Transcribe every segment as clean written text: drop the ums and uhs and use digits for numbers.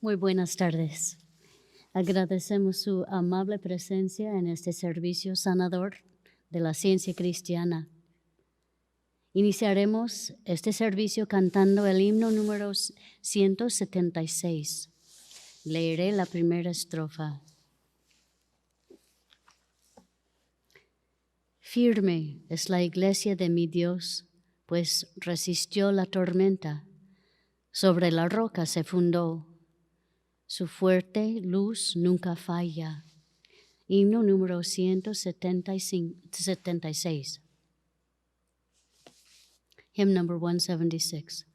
Muy buenas tardes. Agradecemos su amable presencia en este servicio sanador de la ciencia cristiana. Iniciaremos este servicio cantando el himno número 176. Leeré la primera estrofa. Firme es la iglesia de mi Dios, pues resistió la tormenta. Sobre la roca se fundó. Su fuerte luz nunca falla. Himno número 176. Hymn number 176.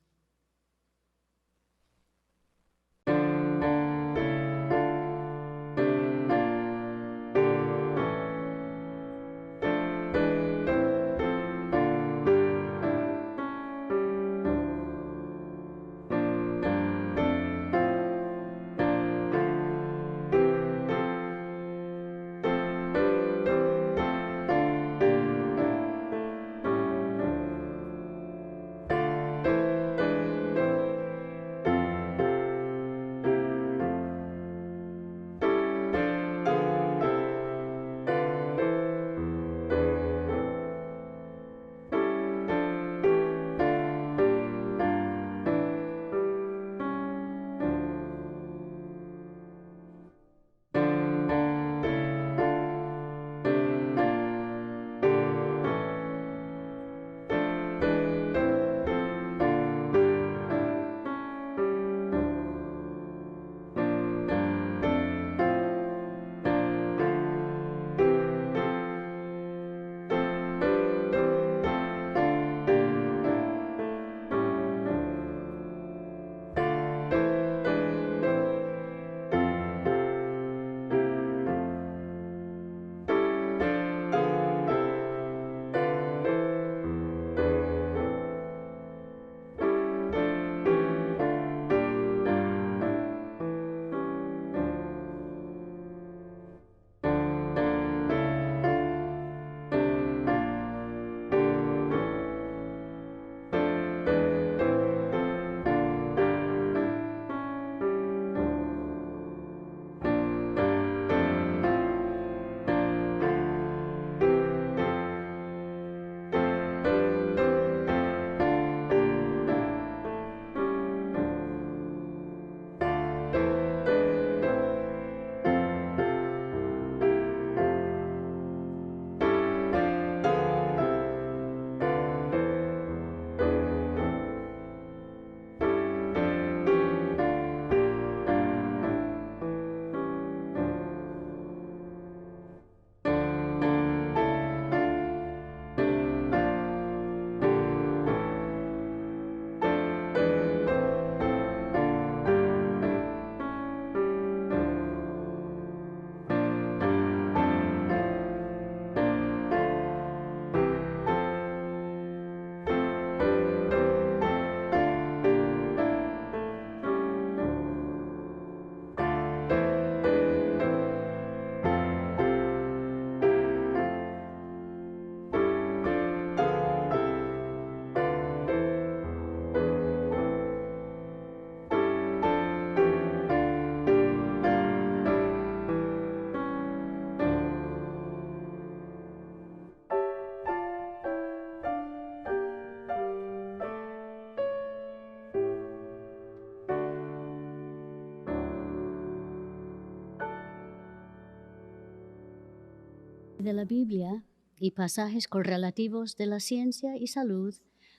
De la Biblia y pasajes correlativos de la ciencia y salud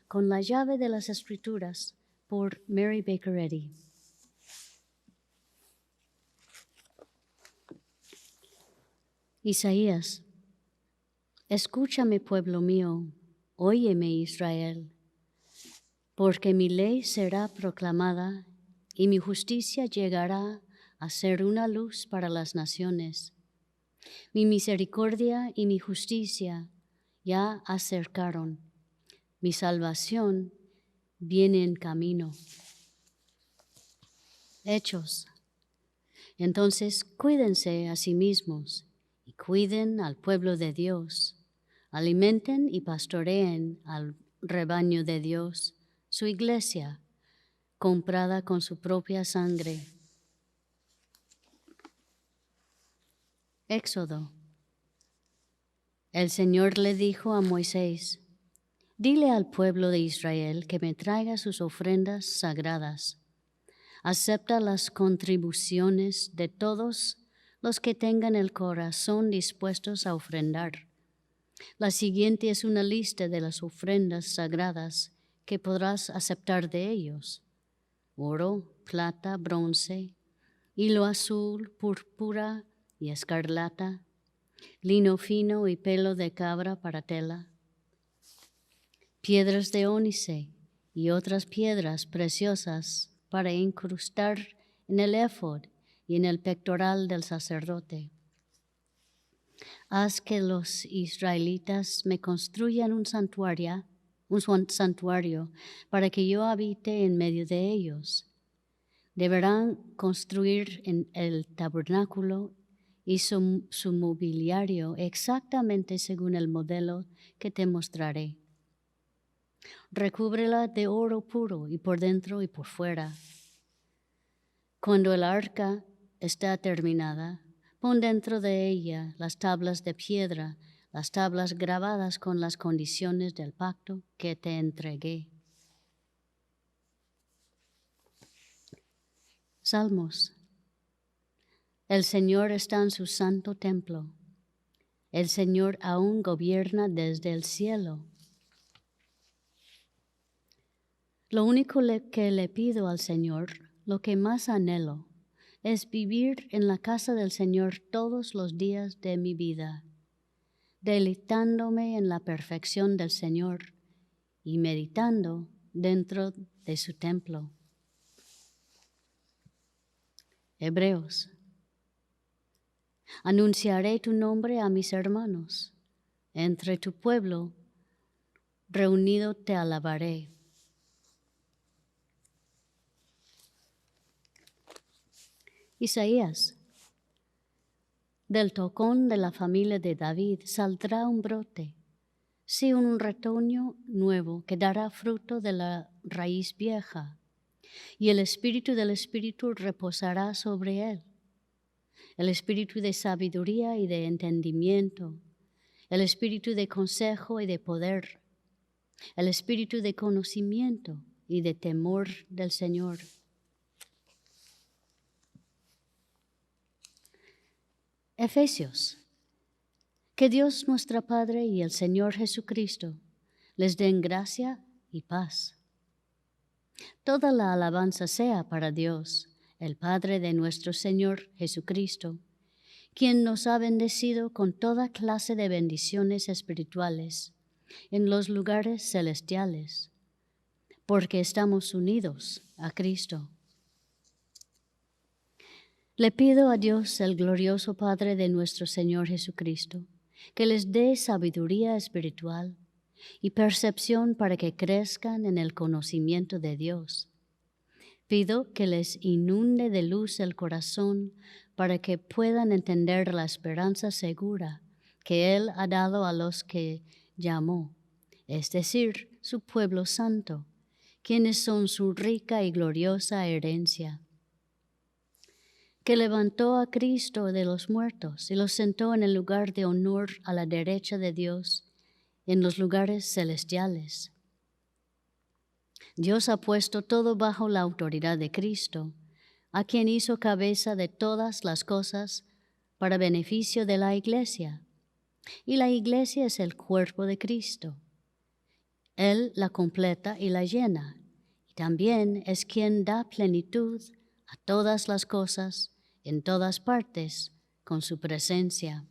con la llave de las Escrituras por Mary Baker Eddy. Isaías: Escúchame, pueblo mío, óyeme, Israel, porque mi ley será proclamada y mi justicia llegará a ser una luz para las naciones. Mi misericordia y mi justicia ya acercaron. Mi salvación viene en camino. Hechos. Entonces cuídense a sí mismos y cuiden al pueblo de Dios. Alimenten y pastoreen al rebaño de Dios, su iglesia, comprada con su propia sangre. Éxodo. El Señor le dijo a Moisés: dile al pueblo de Israel que me traiga sus ofrendas sagradas. Acepta las contribuciones de todos los que tengan el corazón dispuestos a ofrendar. La siguiente es una lista de las ofrendas sagradas que podrás aceptar de ellos: oro, plata, bronce, hilo azul, púrpura y escarlata, lino fino y pelo de cabra para tela, piedras de ónice y otras piedras preciosas para incrustar en el éfod y en el pectoral del sacerdote. Haz que los israelitas me construyan un santuario para que yo habite en medio de ellos. Deberán construir en el tabernáculo y su mobiliario exactamente según el modelo que te mostraré. Recúbrela de oro puro y por dentro y por fuera. Cuando el arca está terminada, pon dentro de ella las tablas de piedra, las tablas grabadas con las condiciones del pacto que te entregué. Salmos. El Señor está en su santo templo. El Señor aún gobierna desde el cielo. Lo único que le pido al Señor, lo que más anhelo, es vivir en la casa del Señor todos los días de mi vida, deleitándome en la perfección del Señor y meditando dentro de su templo. Hebreos. Anunciaré tu nombre a mis hermanos. Entre tu pueblo reunido te alabaré. Isaías. Del tocón de la familia de David saldrá un brote, sí, un retoño nuevo que dará fruto de la raíz vieja, y el espíritu del Espíritu reposará sobre él, el espíritu de sabiduría y de entendimiento, el espíritu de consejo y de poder, el espíritu de conocimiento y de temor del Señor. Efesios. Que Dios nuestro Padre y el Señor Jesucristo les den gracia y paz. Toda la alabanza sea para Dios, el Padre de nuestro Señor Jesucristo, quien nos ha bendecido con toda clase de bendiciones espirituales en los lugares celestiales, porque estamos unidos a Cristo. Le pido a Dios, el glorioso Padre de nuestro Señor Jesucristo, que les dé sabiduría espiritual y percepción para que crezcan en el conocimiento de Dios. Pido que les inunde de luz el corazón para que puedan entender la esperanza segura que Él ha dado a los que llamó, es decir, su pueblo santo, quienes son su rica y gloriosa herencia, que levantó a Cristo de los muertos y lo sentó en el lugar de honor a la derecha de Dios en los lugares celestiales. Dios ha puesto todo bajo la autoridad de Cristo, a quien hizo cabeza de todas las cosas para beneficio de la Iglesia. Y la Iglesia es el cuerpo de Cristo. Él la completa y la llena, y también es quien da plenitud a todas las cosas en todas partes con su presencia.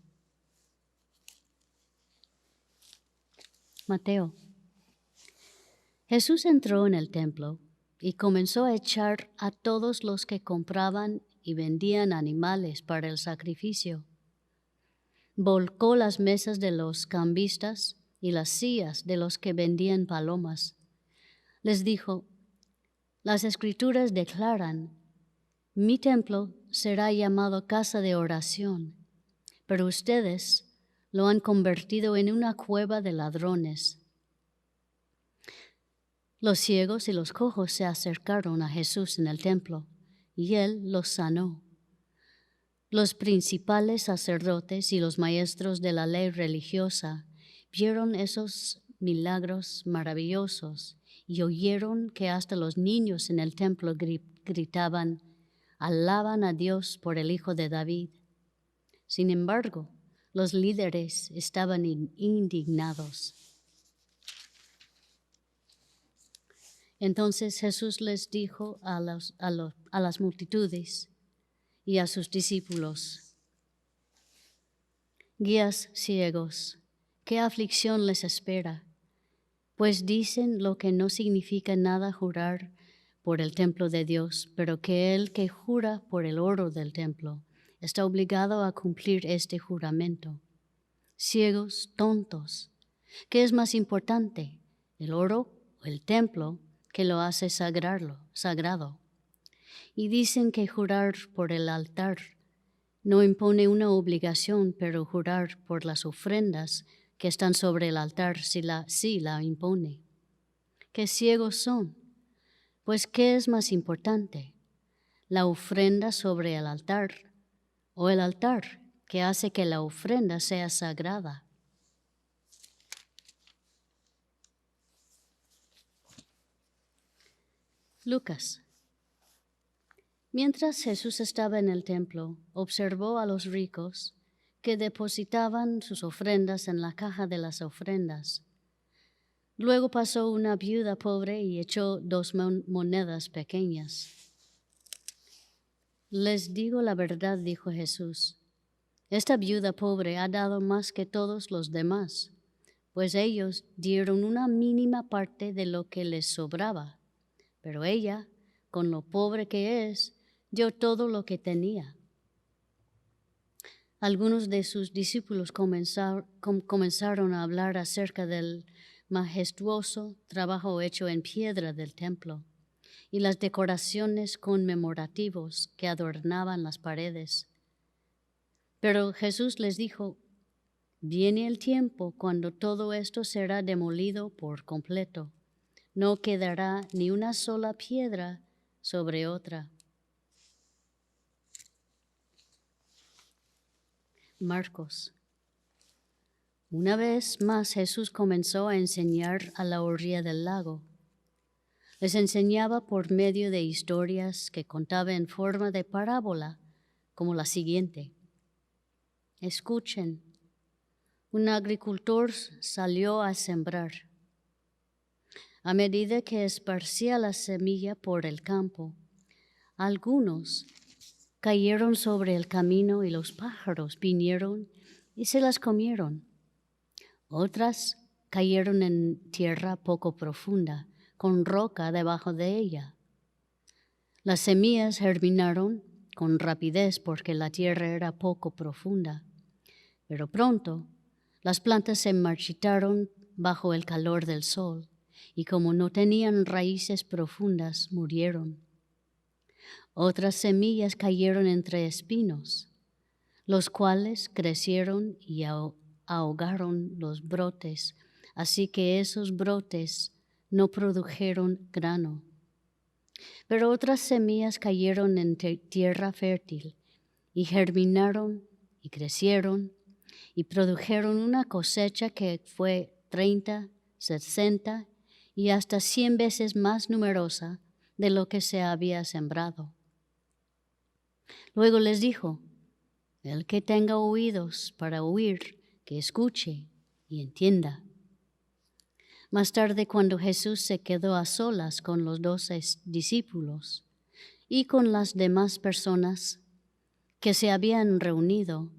Mateo. Jesús entró en el templo y comenzó a echar a todos los que compraban y vendían animales para el sacrificio. Volcó las mesas de los cambistas y las sillas de los que vendían palomas. Les dijo: las Escrituras declaran: mi templo será llamado casa de oración, pero ustedes lo han convertido en una cueva de ladrones. Los ciegos y los cojos se acercaron a Jesús en el templo, y Él los sanó. Los principales sacerdotes y los maestros de la ley religiosa vieron esos milagros maravillosos y oyeron que hasta los niños en el templo gritaban, alaban a Dios por el Hijo de David. Sin embargo, los líderes estaban indignados. Entonces Jesús les dijo a las multitudes y a sus discípulos, guías ciegos, ¿qué aflicción les espera? Pues dicen lo que no significa nada jurar por el templo de Dios, pero que el que jura por el oro del templo está obligado a cumplir este juramento. Ciegos, tontos, ¿qué es más importante, el oro o el templo que lo hace sagrado? Y dicen que jurar por el altar no impone una obligación, pero jurar por las ofrendas que están sobre el altar sí la impone. ¿Qué ciegos son? Pues, ¿qué es más importante? ¿La ofrenda sobre el altar o el altar que hace que la ofrenda sea sagrada? Lucas. Mientras Jesús estaba en el templo, observó a los ricos que depositaban sus ofrendas en la caja de las ofrendas. Luego pasó una viuda pobre y echó 2 monedas pequeñas. Les digo la verdad, dijo Jesús, esta viuda pobre ha dado más que todos los demás, pues ellos dieron una mínima parte de lo que les sobraba, pero ella, con lo pobre que es, dio todo lo que tenía. Algunos de sus discípulos comenzaron a hablar acerca del majestuoso trabajo hecho en piedra del templo y las decoraciones conmemorativas que adornaban las paredes. Pero Jesús les dijo, viene el tiempo cuando todo esto será demolido por completo. No quedará ni una sola piedra sobre otra. Marcos. Una vez más Jesús comenzó a enseñar a la orilla del lago. Les enseñaba por medio de historias que contaba en forma de parábola, como la siguiente. Escuchen, un agricultor salió a sembrar. A medida que esparcía la semilla por el campo, algunos cayeron sobre el camino y los pájaros vinieron y se las comieron. Otras cayeron en tierra poco profunda, con roca debajo de ella. Las semillas germinaron con rapidez porque la tierra era poco profunda, pero pronto las plantas se marchitaron bajo el calor del sol y como no tenían raíces profundas, murieron. Otras semillas cayeron entre espinos, los cuales crecieron y ahogaron los brotes, así que esos brotes no produjeron grano. Pero otras semillas cayeron en tierra fértil y germinaron y crecieron y produjeron una cosecha que fue 30, 60 y hasta 100 veces más numerosa de lo que se había sembrado. Luego les dijo, el que tenga oídos para oír, que escuche y entienda. Más tarde, cuando Jesús se quedó a solas con los 12 discípulos y con las demás personas que se habían reunido,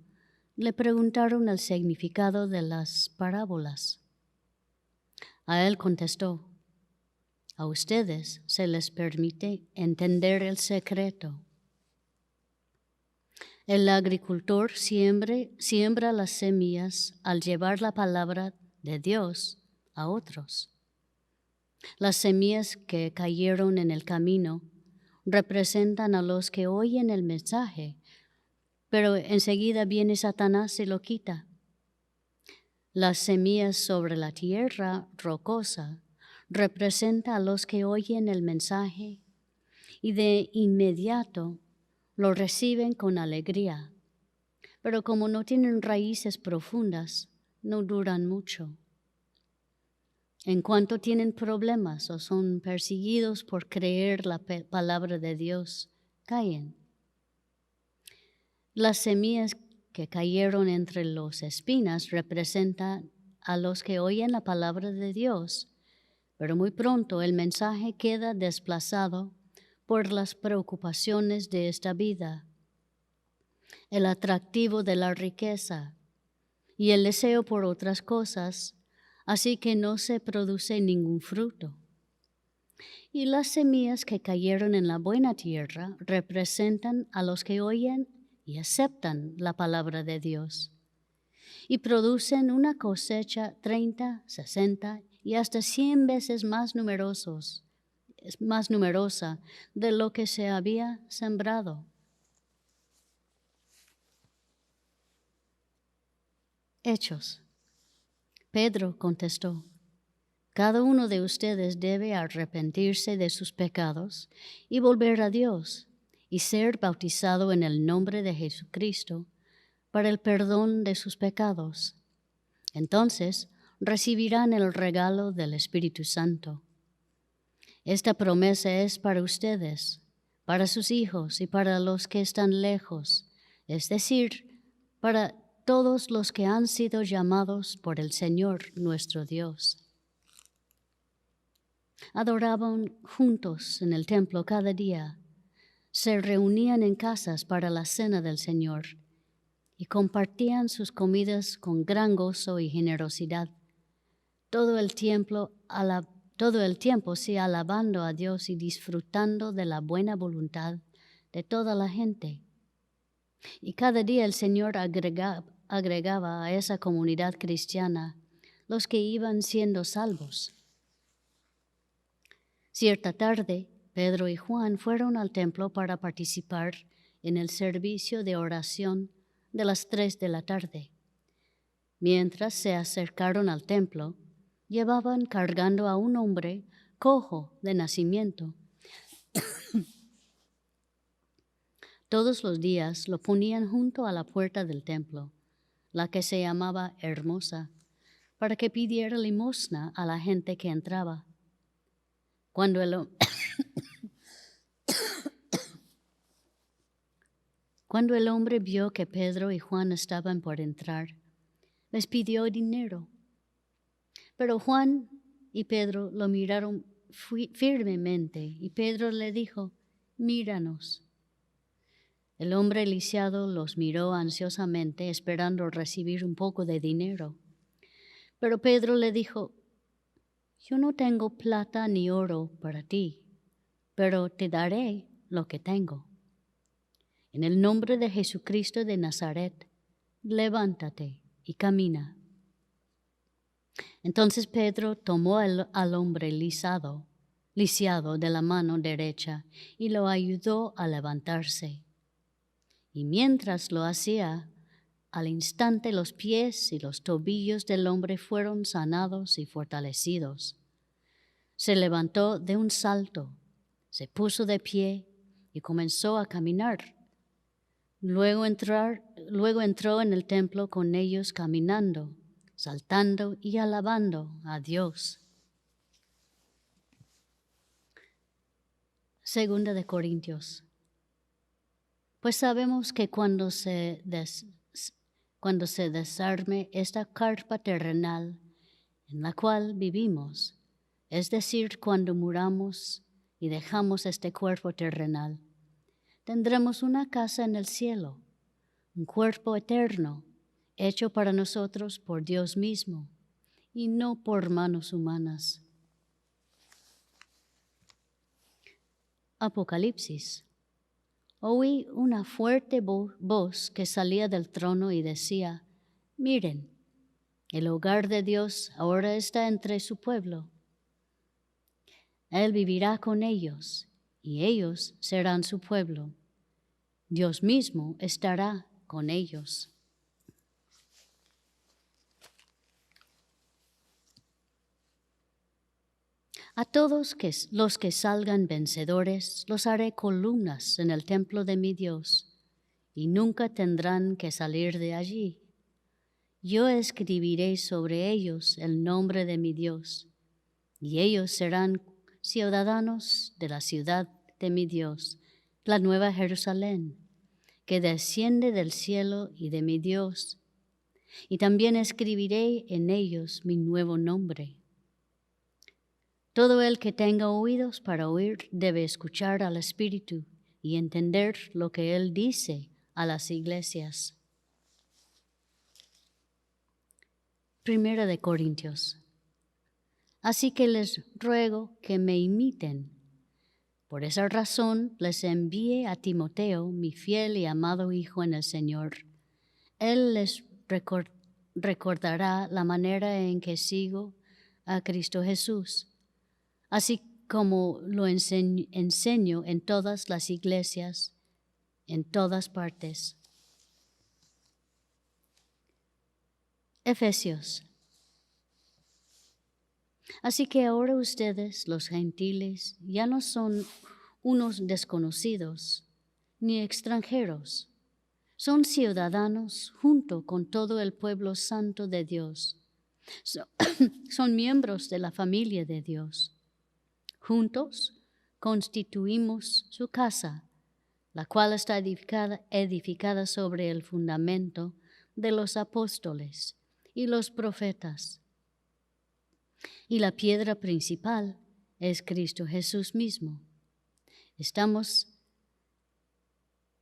le preguntaron el significado de las parábolas. A él contestó, a ustedes se les permite entender el secreto. El agricultor siembra las semillas al llevar la palabra de Dios a otros. Las semillas que cayeron en el camino representan a los que oyen el mensaje, pero enseguida viene Satanás y lo quita. Las semillas sobre la tierra rocosa representan a los que oyen el mensaje y de inmediato lo reciben con alegría, pero como no tienen raíces profundas, no duran mucho. En cuanto tienen problemas o son perseguidos por creer la palabra de Dios, caen. Las semillas que cayeron entre las espinas representan a los que oyen la palabra de Dios, pero muy pronto el mensaje queda desplazado por las preocupaciones de esta vida, el atractivo de la riqueza y el deseo por otras cosas, así que no se produce ningún fruto. Y las semillas que cayeron en la buena tierra representan a los que oyen y aceptan la palabra de Dios y producen una cosecha 30, 60 y hasta 100 veces más numerosa de lo que se había sembrado. Hechos. Pedro contestó: cada uno de ustedes debe arrepentirse de sus pecados y volver a Dios y ser bautizado en el nombre de Jesucristo para el perdón de sus pecados. Entonces recibirán el regalo del Espíritu Santo. Esta promesa es para ustedes, para sus hijos y para los que están lejos, es decir, para todos los que han sido llamados por el Señor nuestro Dios. Adoraban juntos en el templo cada día, se reunían en casas para la cena del Señor y compartían sus comidas con gran gozo y generosidad, todo el tiempo sí alabando a Dios y disfrutando de la buena voluntad de toda la gente. Y cada día el Señor agregaba a esa comunidad cristiana los que iban siendo salvos. Cierta tarde, Pedro y Juan fueron al templo para participar en el servicio de oración de las 3 de la tarde. Mientras se acercaron al templo, llevaban cargando a un hombre cojo de nacimiento. Todos los días lo ponían junto a la puerta del templo, la que se llamaba Hermosa, para que pidiera limosna a la gente que entraba. Cuando el hombre vio que Pedro y Juan estaban por entrar, les pidió dinero. Pero Juan y Pedro lo miraron firmemente y Pedro le dijo: míranos. El hombre lisiado los miró ansiosamente, esperando recibir un poco de dinero. Pero Pedro le dijo: yo no tengo plata ni oro para ti, pero te daré lo que tengo. En el nombre de Jesucristo de Nazaret, levántate y camina. Entonces Pedro tomó al hombre lisiado de la mano derecha y lo ayudó a levantarse. Y mientras lo hacía, al instante los pies y los tobillos del hombre fueron sanados y fortalecidos. Se levantó de un salto, se puso de pie y comenzó a caminar. Luego entró en el templo con ellos caminando, saltando y alabando a Dios. Segunda de Corintios. Pues sabemos que cuando se desarme esta carpa terrenal en la cual vivimos, es decir, cuando muramos y dejamos este cuerpo terrenal, tendremos una casa en el cielo, un cuerpo eterno, hecho para nosotros por Dios mismo y no por manos humanas. Apocalipsis. Oí una fuerte voz que salía del trono y decía: miren, el hogar de Dios ahora está entre su pueblo. Él vivirá con ellos y ellos serán su pueblo. Dios mismo estará con ellos. A todos los que salgan vencedores, los haré columnas en el templo de mi Dios, y nunca tendrán que salir de allí. Yo escribiré sobre ellos el nombre de mi Dios, y ellos serán ciudadanos de la ciudad de mi Dios, la nueva Jerusalén, que desciende del cielo y de mi Dios. Y también escribiré en ellos mi nuevo nombre. Todo el que tenga oídos para oír debe escuchar al Espíritu y entender lo que Él dice a las iglesias. Primera de Corintios. Así que les ruego que me imiten. Por esa razón les envié a Timoteo, mi fiel y amado hijo en el Señor. Él les recordará la manera en que sigo a Cristo Jesús, así como lo enseño en todas las iglesias, en todas partes. Efesios. Así que ahora ustedes, los gentiles, ya no son unos desconocidos ni extranjeros. Son ciudadanos junto con todo el pueblo santo de Dios. Son miembros de la familia de Dios. Juntos constituimos su casa, la cual está edificada sobre el fundamento de los apóstoles y los profetas. Y la piedra principal es Cristo Jesús mismo. Estamos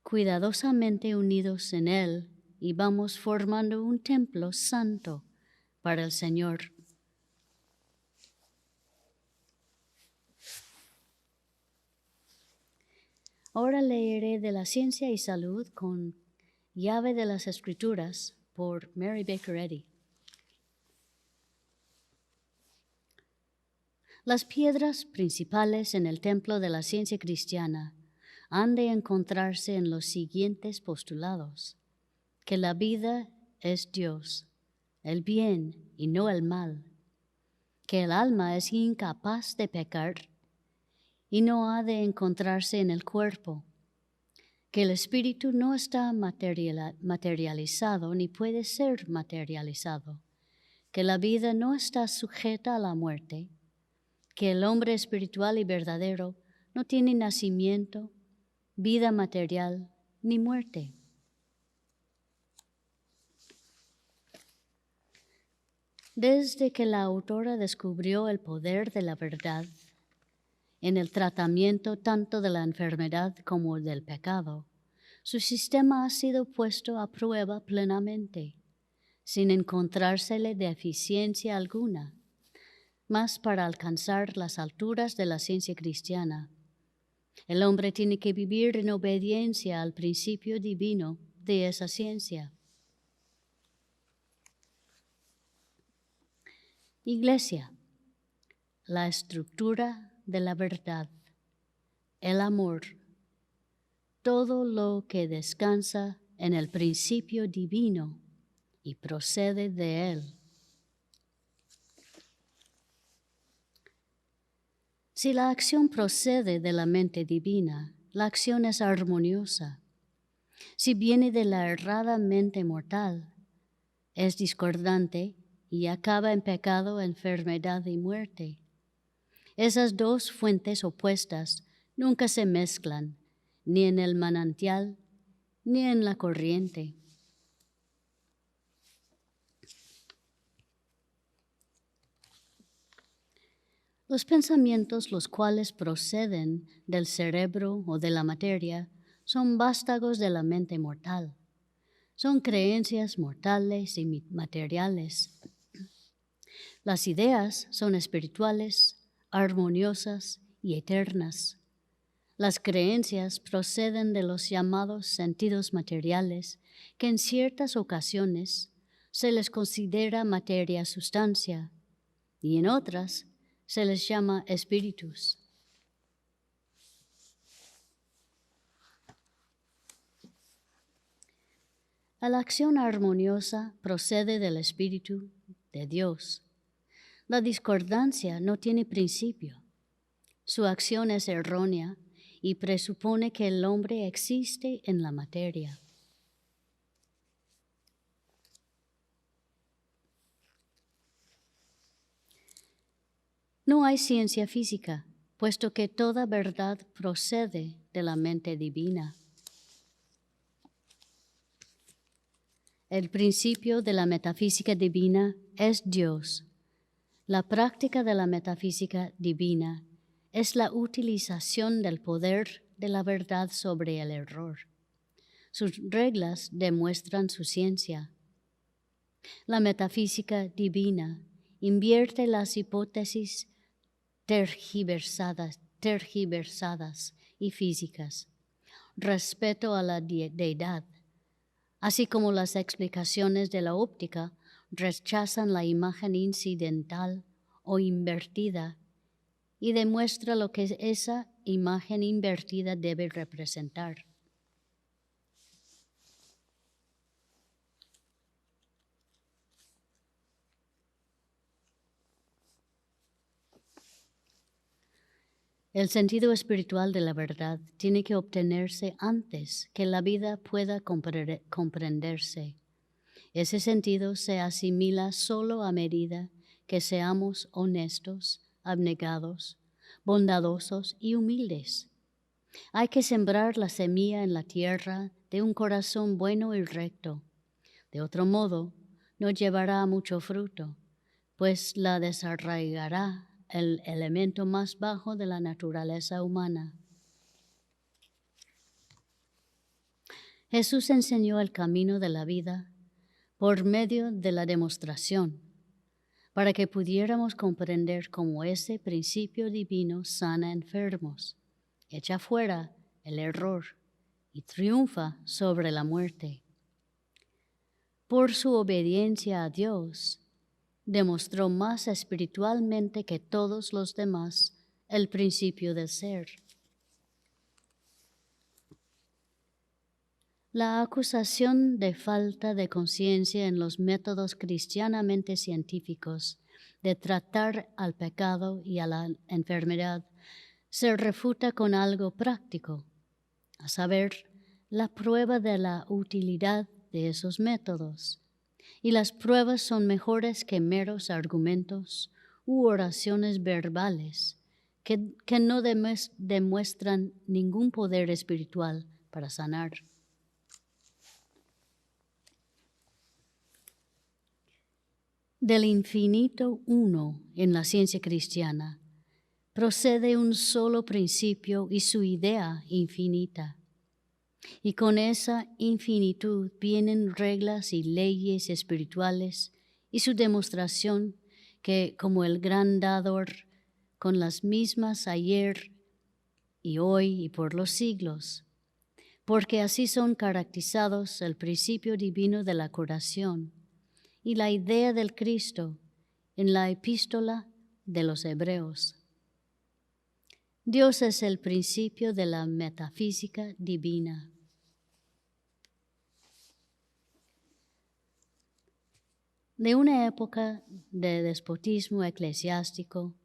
cuidadosamente unidos en Él y vamos formando un templo santo para el Señor. Ahora leeré de la Ciencia y Salud con Llave de las Escrituras por Mary Baker Eddy. Las piedras principales en el templo de la ciencia cristiana han de encontrarse en los siguientes postulados: que la vida es Dios, el bien y no el mal, que el alma es incapaz de pecar y no ha de encontrarse en el cuerpo, que el espíritu no está materializado ni puede ser materializado, que la vida no está sujeta a la muerte, que el hombre espiritual y verdadero no tiene nacimiento, vida material ni muerte. Desde que la autora descubrió el poder de la verdad en el tratamiento tanto de la enfermedad como del pecado, su sistema ha sido puesto a prueba plenamente, sin encontrársele deficiencia alguna. Mas para alcanzar las alturas de la ciencia cristiana, el hombre tiene que vivir en obediencia al principio divino de esa ciencia. Iglesia, la estructura de la verdad, el amor, todo lo que descansa en el principio divino y procede de él. Si la acción procede de la mente divina, la acción es armoniosa. Si viene de la errada mente mortal, es discordante y acaba en pecado, enfermedad y muerte. Esas dos fuentes opuestas nunca se mezclan, ni en el manantial, ni en la corriente. Los pensamientos, los cuales proceden del cerebro o de la materia, son vástagos de la mente mortal. Son creencias mortales y materiales. Las ideas son espirituales, armoniosas y eternas. Las creencias proceden de los llamados sentidos materiales, que en ciertas ocasiones se les considera materia sustancia, y en otras se les llama espíritus. La acción armoniosa procede del Espíritu de Dios. La discordancia no tiene principio. Su acción es errónea y presupone que el hombre existe en la materia. No hay ciencia física, puesto que toda verdad procede de la mente divina. El principio de la metafísica divina es Dios. La práctica de la metafísica divina es la utilización del poder de la verdad sobre el error. Sus reglas demuestran su ciencia. La metafísica divina invierte las hipótesis tergiversadas y físicas, respeto a la deidad, así como las explicaciones de la óptica rechazan la imagen incidental o invertida y demuestra lo que esa imagen invertida debe representar. El sentido espiritual de la verdad tiene que obtenerse antes que la vida pueda comprenderse. Ese sentido se asimila solo a medida que seamos honestos, abnegados, bondadosos y humildes. Hay que sembrar la semilla en la tierra de un corazón bueno y recto. De otro modo, no llevará mucho fruto, pues la desarraigará el elemento más bajo de la naturaleza humana. Jesús enseñó el camino de la vida por medio de la demostración, para que pudiéramos comprender cómo ese principio divino sana enfermos, echa fuera el error y triunfa sobre la muerte. Por su obediencia a Dios, demostró más espiritualmente que todos los demás el principio del ser. La acusación de falta de conciencia en los métodos cristianamente científicos de tratar al pecado y a la enfermedad se refuta con algo práctico, a saber, la prueba de la utilidad de esos métodos. Y las pruebas son mejores que meros argumentos u oraciones verbales que no demuestran ningún poder espiritual para sanar. Del infinito uno en la ciencia cristiana procede un solo principio y su idea infinita. Y con esa infinitud vienen reglas y leyes espirituales y su demostración que, como el gran dador, con las mismas ayer y hoy y por los siglos, porque así son caracterizados el principio divino de la curación y la idea del Cristo en la epístola de los Hebreos. Dios es el principio de la metafísica divina. De una época de despotismo eclesiástico,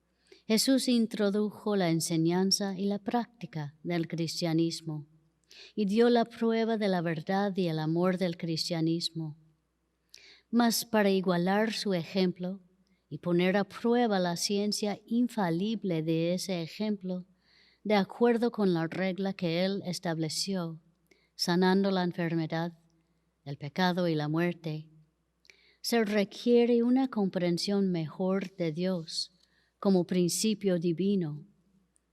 Jesús introdujo la enseñanza y la práctica del cristianismo y dio la prueba de la verdad y el amor del cristianismo. Mas para igualar su ejemplo y poner a prueba la ciencia infalible de ese ejemplo, de acuerdo con la regla que él estableció, sanando la enfermedad, el pecado y la muerte, se requiere una comprensión mejor de Dios como principio divino,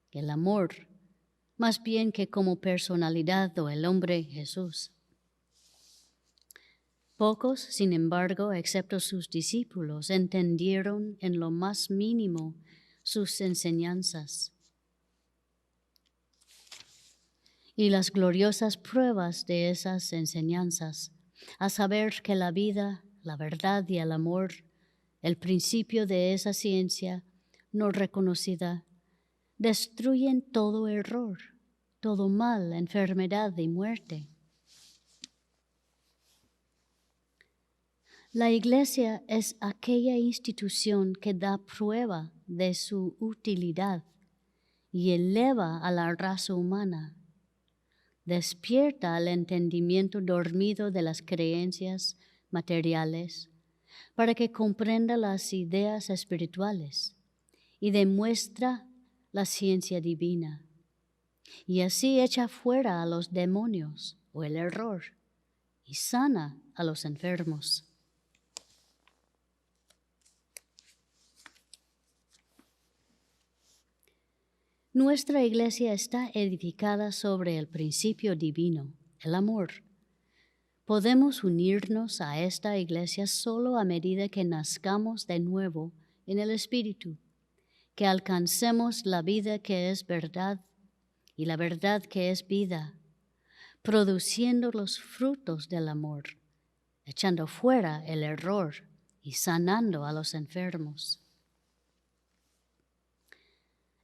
el amor, más bien que como personalidad o el hombre Jesús. Pocos, sin embargo, excepto sus discípulos, entendieron en lo más mínimo sus enseñanzas. Y las gloriosas pruebas de esas enseñanzas, a saber que la vida, la verdad y el amor, el principio de esa ciencia no reconocida, destruyen todo error, todo mal, enfermedad y muerte. La Iglesia es aquella institución que da prueba de su utilidad y eleva a la raza humana. Despierta al entendimiento dormido de las creencias materiales para que comprenda las ideas espirituales y demuestra la ciencia divina, y así echa fuera a los demonios o el error y sana a los enfermos. Nuestra iglesia está edificada sobre el principio divino, el amor. Podemos unirnos a esta iglesia solo a medida que nazcamos de nuevo en el Espíritu, que alcancemos la vida que es verdad y la verdad que es vida, produciendo los frutos del amor, echando fuera el error y sanando a los enfermos.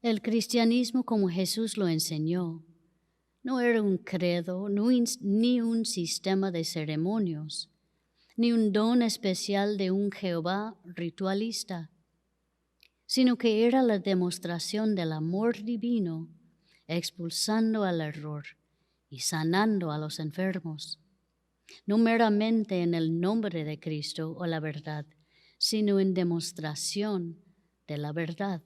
El cristianismo como Jesús lo enseñó no era un credo, ni un sistema de ceremonias, ni un don especial de un Jehová ritualista, sino que era la demostración del amor divino, expulsando al error y sanando a los enfermos, no meramente en el nombre de Cristo o la verdad, sino en demostración de la verdad,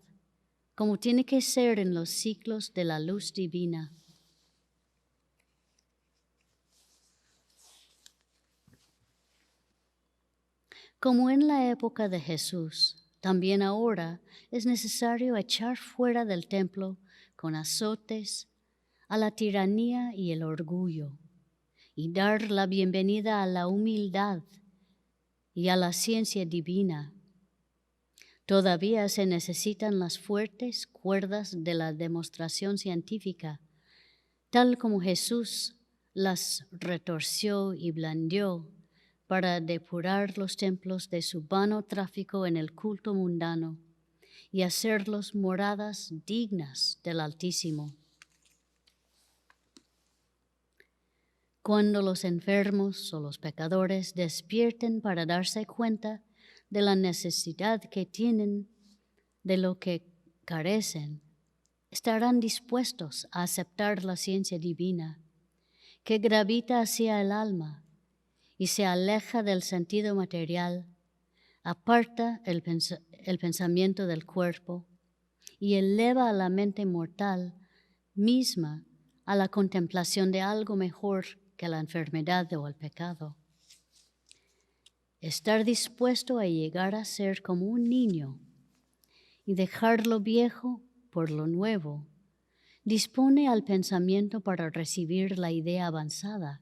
como tiene que ser en los ciclos de la luz divina. Como en la época de Jesús, también ahora es necesario echar fuera del templo con azotes a la tiranía y el orgullo, y dar la bienvenida a la humildad y a la ciencia divina. Todavía se necesitan las fuertes cuerdas de la demostración científica, tal como Jesús las retorció y blandió para depurar los templos de su vano tráfico en el culto mundano y hacerlos moradas dignas del Altísimo. Cuando los enfermos o los pecadores despierten para darse cuenta de la necesidad que tienen de lo que carecen, estarán dispuestos a aceptar la ciencia divina que gravita hacia el alma y se aleja del sentido material, aparta el pensamiento del cuerpo y eleva a la mente mortal misma a la contemplación de algo mejor que la enfermedad o el pecado. Estar dispuesto a llegar a ser como un niño y dejar lo viejo por lo nuevo dispone al pensamiento para recibir la idea avanzada.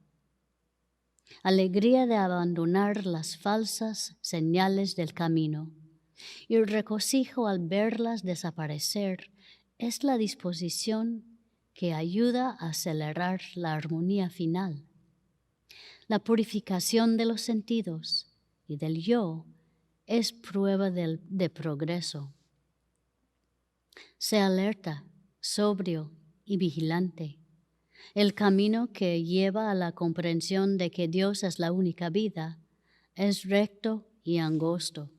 Alegría de abandonar las falsas señales del camino y el regocijo al verlas desaparecer es la disposición que ayuda a acelerar la armonía final. La purificación de los sentidos y del yo es prueba de progreso. Sé alerta, sobrio y vigilante. El camino que lleva a la comprensión de que Dios es la única vida es recto y angosto.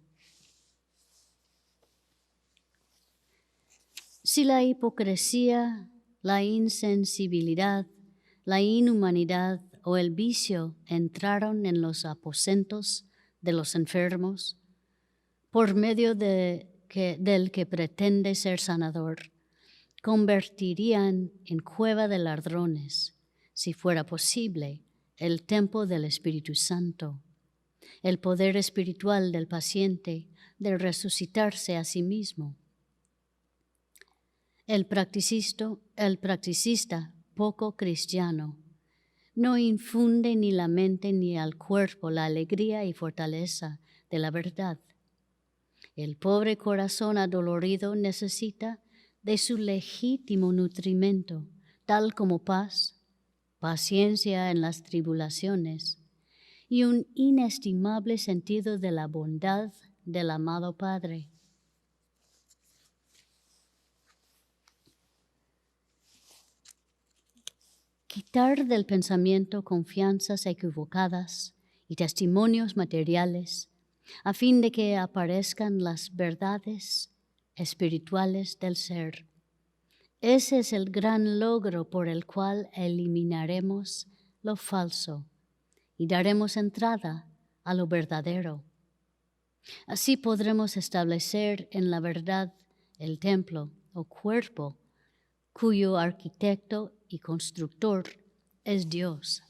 Si la hipocresía, la insensibilidad, la inhumanidad o el vicio entraron en los aposentos de los enfermos por medio del que pretende ser sanador, convertirían en cueva de ladrones, si fuera posible, el templo del Espíritu Santo, el poder espiritual del paciente de resucitarse a sí mismo. El practicista poco cristiano no infunde ni la mente ni al cuerpo la alegría y fortaleza de la verdad. El pobre corazón adolorido necesita de su legítimo nutrimento, tal como paz, paciencia en las tribulaciones y un inestimable sentido de la bondad del amado Padre. Quitar del pensamiento confianzas equivocadas y testimonios materiales, a fin de que aparezcan las verdades espirituales del ser. Ese es el gran logro por el cual eliminaremos lo falso y daremos entrada a lo verdadero. Así podremos establecer en la verdad el templo o cuerpo, cuyo arquitecto y constructor es Dios.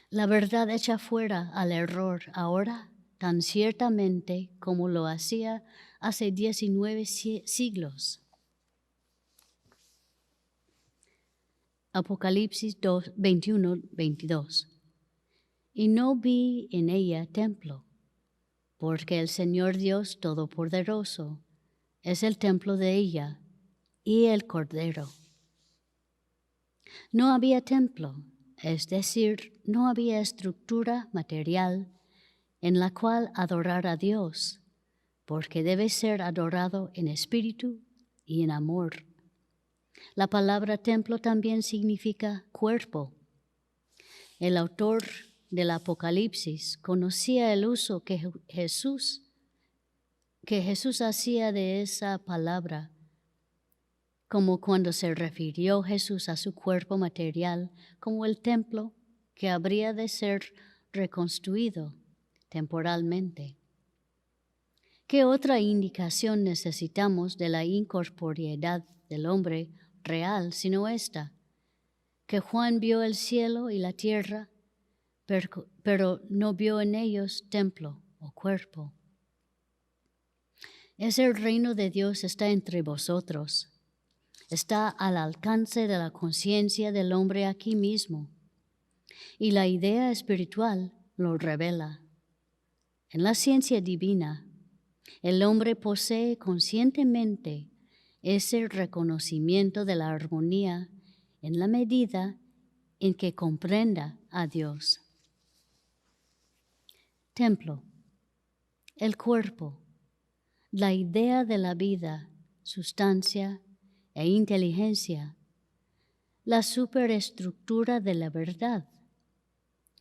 La verdad echa fuera al error ahora tan ciertamente como lo hacía hace 19 siglos. Apocalipsis 21-22. Y no vi en ella templo, porque el Señor Dios Todopoderoso es el templo de ella y el Cordero. No había templo, es decir, no había estructura material en la cual adorar a Dios, porque debe ser adorado en espíritu y en amor. La palabra templo también significa cuerpo. El autor del Apocalipsis conocía el uso que Jesús hacía de esa palabra, como cuando se refirió Jesús a su cuerpo material como el templo que habría de ser reconstruido temporalmente. ¿Qué otra indicación necesitamos de la incorporeidad del hombre real sino esta? Que Juan vio el cielo y la tierra, pero no vio en ellos templo o cuerpo. El reino de Dios está entre vosotros. Está al alcance de la conciencia del hombre aquí mismo. Y la idea espiritual lo revela. En la ciencia divina, el hombre posee conscientemente ese reconocimiento de la armonía en la medida en que comprenda a Dios. Templo, el cuerpo, la idea de la vida, sustancia e inteligencia, la superestructura de la verdad,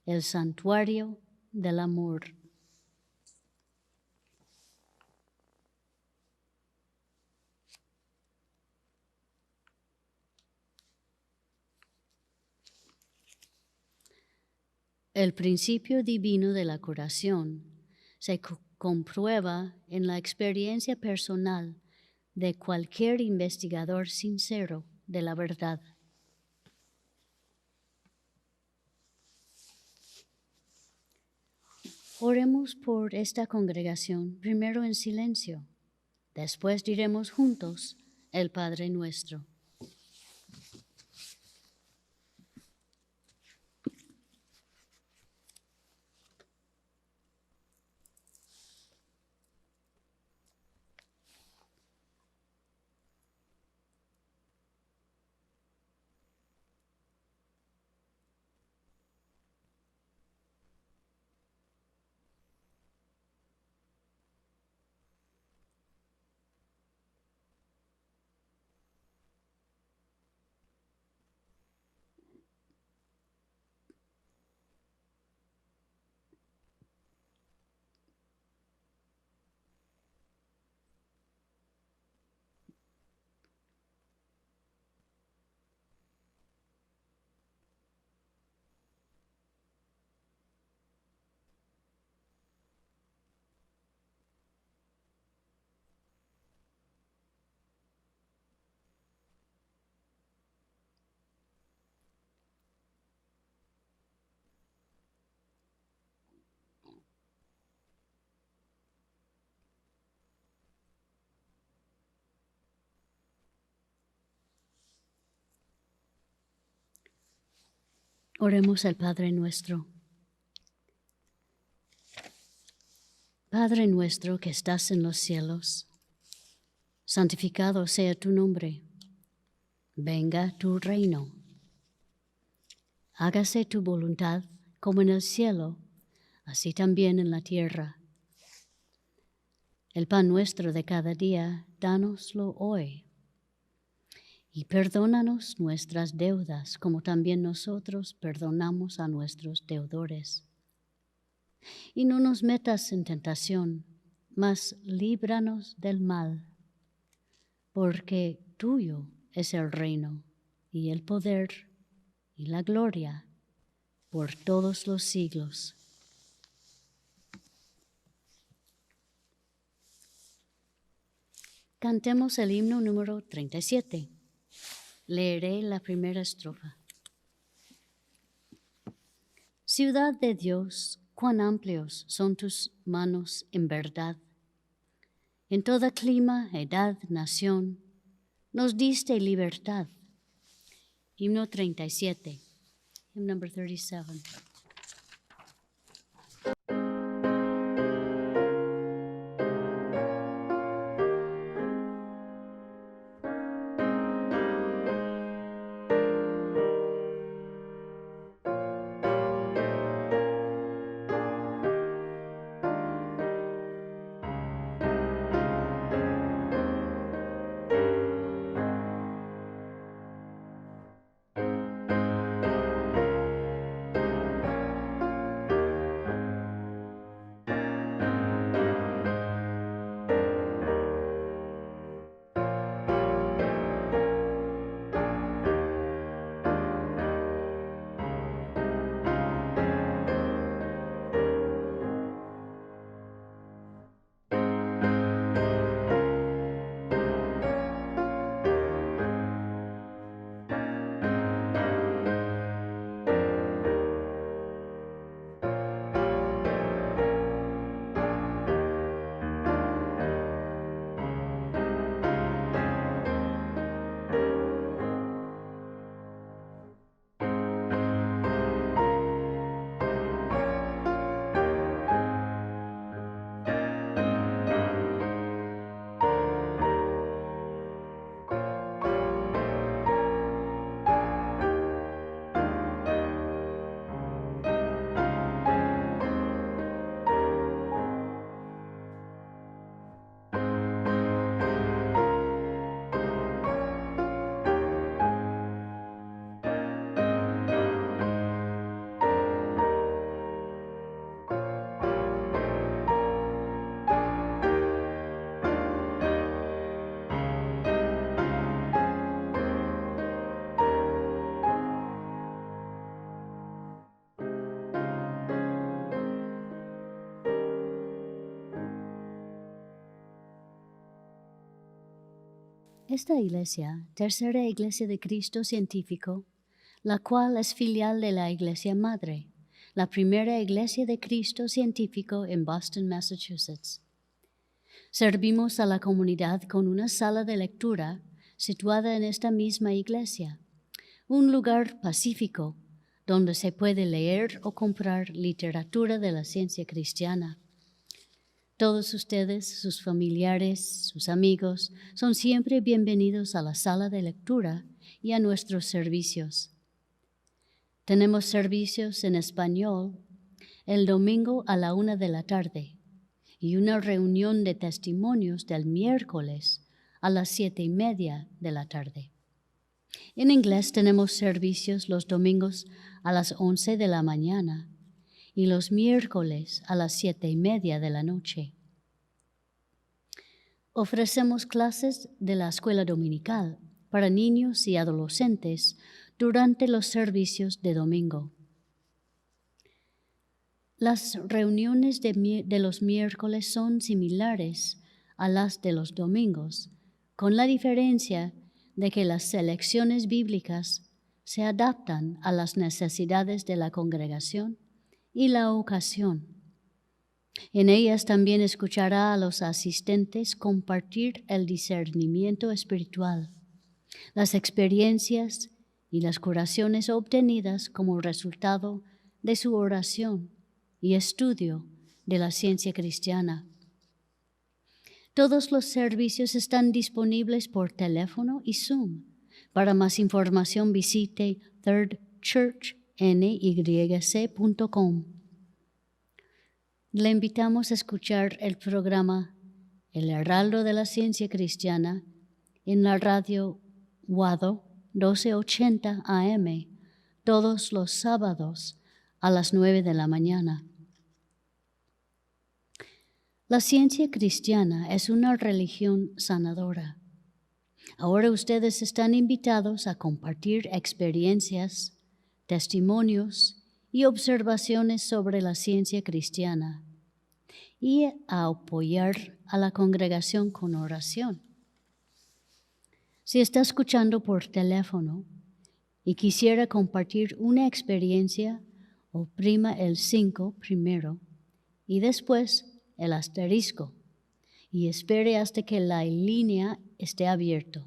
el santuario del amor. El principio divino de la curación se comprueba en la experiencia personal de cualquier investigador sincero de la verdad. Oremos por esta congregación, primero en silencio, después diremos juntos el Padre Nuestro. Oremos al Padre Nuestro. Padre nuestro que estás en los cielos, santificado sea tu nombre. Venga tu reino. Hágase tu voluntad como en el cielo, así también en la tierra. El pan nuestro de cada día, dánoslo hoy. Y perdónanos nuestras deudas, como también nosotros perdonamos a nuestros deudores. Y no nos metas en tentación, mas líbranos del mal, porque tuyo es el reino, y el poder, y la gloria, por todos los siglos. Cantemos el himno número 37. Leeré la primera estrofa. Ciudad de Dios, cuán amplios son tus manos en verdad. En toda clima, edad, nación, nos diste libertad. Himno 37. Hymn number 37. Esta iglesia, tercera iglesia de Cristo científico, la cual es filial de la Iglesia Madre, la primera iglesia de Cristo científico en Boston, Massachusetts. Servimos a la comunidad con una sala de lectura situada en esta misma iglesia, un lugar pacífico donde se puede leer o comprar literatura de la ciencia cristiana. Todos ustedes, sus familiares, sus amigos, son siempre bienvenidos a la sala de lectura y a nuestros servicios. Tenemos servicios en español el domingo a la 1 de la tarde y una reunión de testimonios del miércoles a las 7:30 de la tarde. En inglés tenemos servicios los domingos a las 11 de la mañana y los miércoles a las 7:30 de la noche. Ofrecemos clases de la escuela dominical para niños y adolescentes durante los servicios de domingo. Las reuniones de los miércoles son similares a las de los domingos, con la diferencia de que las selecciones bíblicas se adaptan a las necesidades de la congregación y la ocasión. En ellas también escuchará a los asistentes compartir el discernimiento espiritual, las experiencias y las curaciones obtenidas como resultado de su oración y estudio de la ciencia cristiana. Todos los servicios están disponibles por teléfono y Zoom. Para más información visite thirdchurchnyc.com. Le invitamos a escuchar el programa El Heraldo de la Ciencia Cristiana en la radio Wado 1280 AM todos los sábados a las 9 de la mañana. La ciencia cristiana es una religión sanadora. Ahora ustedes están invitados a compartir experiencias, testimonios y observaciones sobre la ciencia cristiana y a apoyar a la congregación con oración. Si está escuchando por teléfono y quisiera compartir una experiencia, oprima el 5 primero y después el asterisco y espere hasta que la línea esté abierta.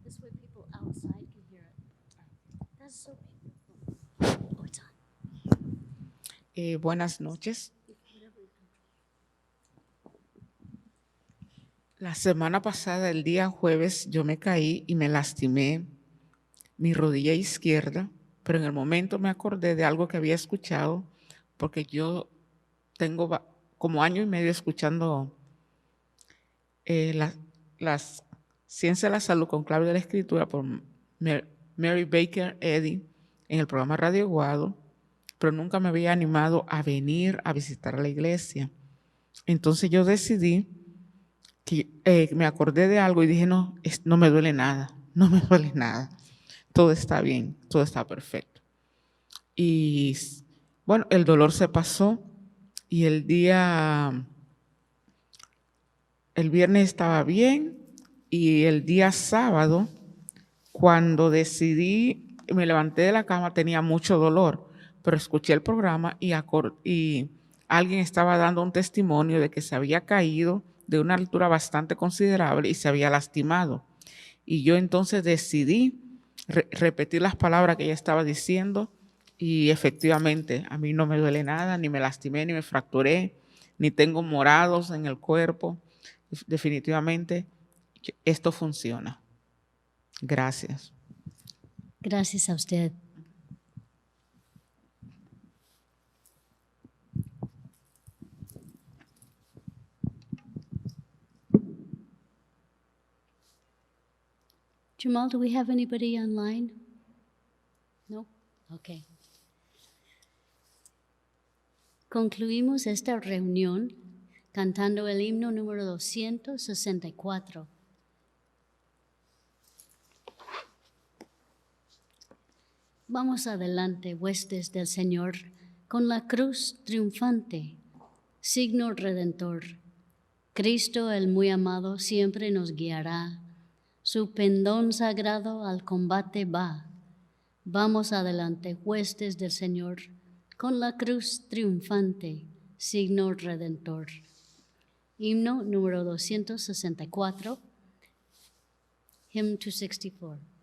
This way people outside can hear it. That's so beautiful. Oh, it's on. Buenas noches. La semana pasada, el día jueves, yo me caí y me lastimé mi rodilla izquierda, pero en el momento me acordé de algo que había escuchado, porque yo tengo como año y medio escuchando las ciencias de la salud con clave de la escritura por Mary Baker Eddy en el programa Radio Guado, pero nunca me había animado a venir a visitar la iglesia. Entonces yo decidí que me acordé de algo y dije, no, no me duele nada, no me duele nada. Todo está bien, todo está perfecto. Y bueno, el dolor se pasó y el viernes estaba bien y el día sábado, cuando decidí, me levanté de la cama, tenía mucho dolor, pero escuché el programa y alguien estaba dando un testimonio de que se había caído de una altura bastante considerable y se había lastimado. Y yo entonces decidí repetir las palabras que ella estaba diciendo y efectivamente a mí no me duele nada, ni me lastimé, ni me fracturé, ni tengo morados en el cuerpo. Definitivamente esto funciona. Gracias. Gracias a usted. Jamal, do we have anybody online? No? Okay. Concluimos esta reunión cantando el himno número 264. Vamos adelante, huestes del Señor, con la cruz triunfante, signo redentor. Cristo el muy amado siempre nos guiará, su pendón sagrado al combate va. Vamos adelante, huestes del Señor, con la cruz triunfante, signo redentor. Himno número 264, Hymn 264.